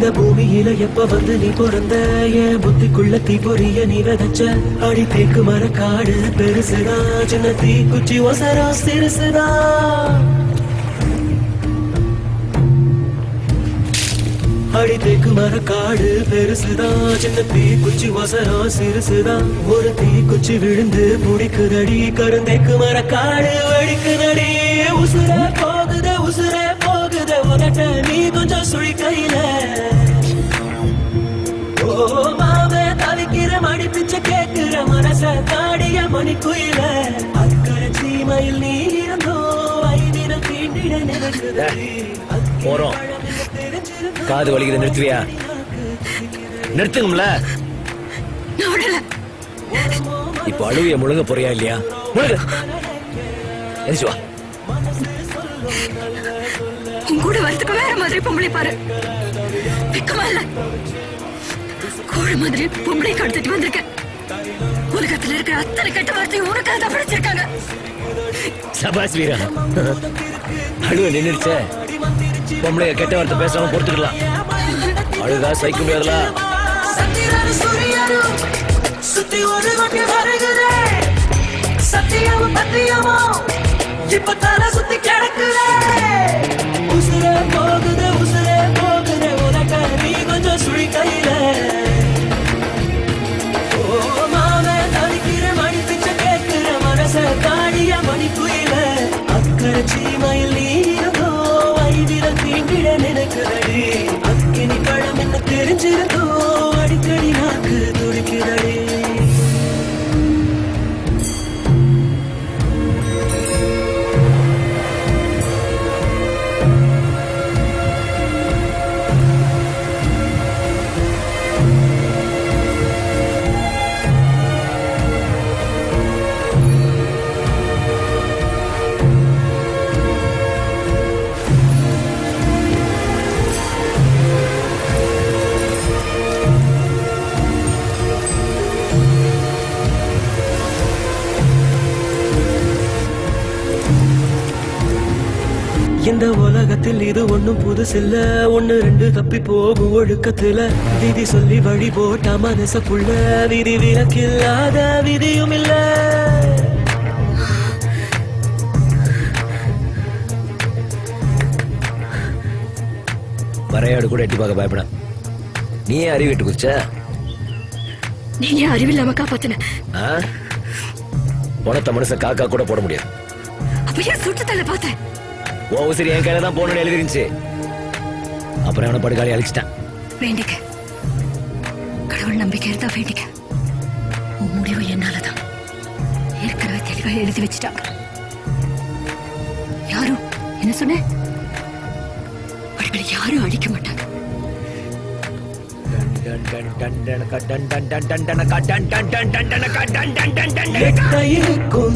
இந்த பூமியில எப்ப வந்து நீ பிறந்த என் புத்திக்குள்ள தீ பொரிய நீ விதைச்ச அடி தேக்கு மர காடு பெருசுதா சின்ன தீ குச்சி ஒசரா சிறுசுதா அடி தேக்கு மர காடு பெருசுதா சின்ன தீ குச்சி ஒசரா சிறுசுதா ஒரு தீ குச்சி விழுந்து புடிக்குதடி கருந்தேக்கு மர காடு வெடிக்குதடி உசுரே போகுதே உனட்ட நீ கொஞ்சம் சுழி கையில ஓ மாவே தவிக்கிற மடி பிச்சை கேட்கிற மனச தாடிய மணி குயில அக்கறை சீமையில் நீ இருந்தோ ஐதின தீண்டிட நினைக்குதடி போறோம் காது வலிக்குது நிறுத்துவியா நிறுத்துங்கம்ல இப்ப அழுவிய முழுங்க போறியா இல்லையா முழுங்க எரிச்சு வா கூட வரத்துக்கு வேற மாதிரி பொம்பளை பாரு வெக்கமா இல்ல கோழ மாதிரி பொம்பளை கடத்திட்டு வந்திருக்க உலகத்துல இருக்கிற அத்தனை கெட்ட வார்த்தையும் உனக்காக தான் படிச்சிருக்காங்க சபாஸ் வீரா அழுவ நின்னுருச்சே பொம்பளைய கெட்ட வார்த்தை பேசாம பொறுத்துக்கலாம் அழுதா சகிக்க முடியாதுல சுத்தி ஒரு கொட்டி வருகிறே சத்தியமும் பத்தியமும் இப்ப தலை சுத்தி கிடக்குறே உசுரே போகுதே உனக்க நீ கொஞ்சம் சுழி கையில ஓ மாவே தவிக்கிற மணி பிச்சை கேட்கிற மனச தாடிய மணி குயில அக்கறை சீமையில் நீ இருந்தோ ஐதிர தீண்டிட நினைக்குதடி அக்கினி பழம் என்ன தெரிஞ்சிருந்தோ அடிக்கடி நாக்கு துடிக்குதடி இந்த உலகத்தில் இது ஒண்ணும் புதுசில்ல ஒண்ணு ரெண்டு தப்பி போகும் ஒழுக்கத்துல விதி சொல்லி வழி போட்ட மனசுக்குள்ள விதி விலக்கில்லாத விதியும் இல்ல வரையாடு கூட எட்டி பார்க்க பயப்பட நீ ஏன் அறிவிட்டு குதிச்ச நீங்க அறிவில்லாம காப்பாத்தின உனத்த மனுஷன் காக்கா கூட போட முடியாது அப்ப ஏன் சுட்டு தள்ள பார்த்தேன் சரி என் கையில தான் போகணும்னு எழுதிருந்துச்சு அப்புறம் அவனை படுகாலி அழிச்சிட்டான் வேண்டிக்க கடவுள் நம்பிக்கை இருந்தா வேண்டிக்க உன் முடிவு என்னாலதான் ஏற்கனவே தெளிவா எழுதி வச்சுட்டாங்க யாரும் என்ன சொன்ன அவர்களை யாரும் அழிக்க மாட்டாங்க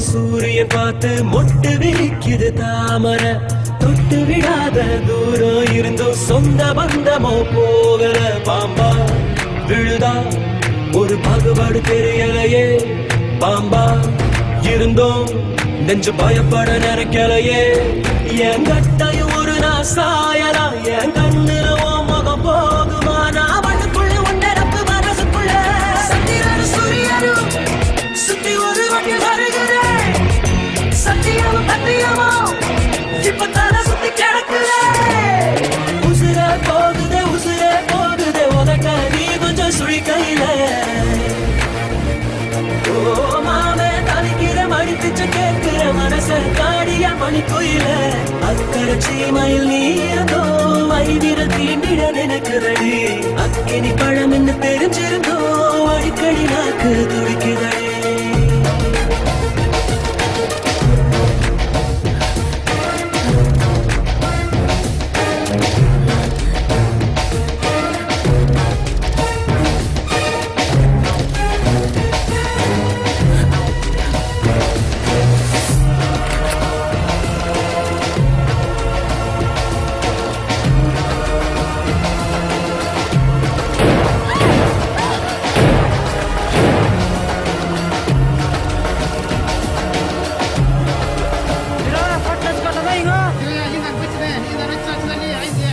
சூரியன் பார்த்து மொட்டு விரிக்குது தாமரை தொட்டு விடாத தூரம் இருந்தும் சொந்த பந்தமோ போகல பாம்பா விழுதா ஒரு பாகுபாடு தெரியலையே பாம்பா இருந்தோம் நெஞ்சு பயப்பட நினைக்கலையே என் கட்டையும் ஒரு நான் சாயலா என் கண்ணுல முகம் போகுமா நான் மண்ணுக்குள்ள உண்டரப்பு மனசுக்குள்ள சந்திரனும் சூரியனும் சுத்தி ஒரு வண்டி வருகிறேன் சத்தியமும் பத்தியமும் இப்ப தலை சுத்தி கிடக்குறே உசுரே போகுதே உனக்க நீ கொஞ்சம் சுழி கையில ஓ மாவே தவிக்கிற மணி பிச்சை கேட்கிற மனச தாடிய மணி குயில அக்கறை சீமையில் நீ இருந்தோ ஐதிர தீண்டிட நினைக்குதடி அக்கினி பழம் என்ன தெரிஞ்சிருந்தோ அடிக்கடி நாக்கு துடிக்குதடி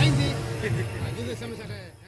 عندي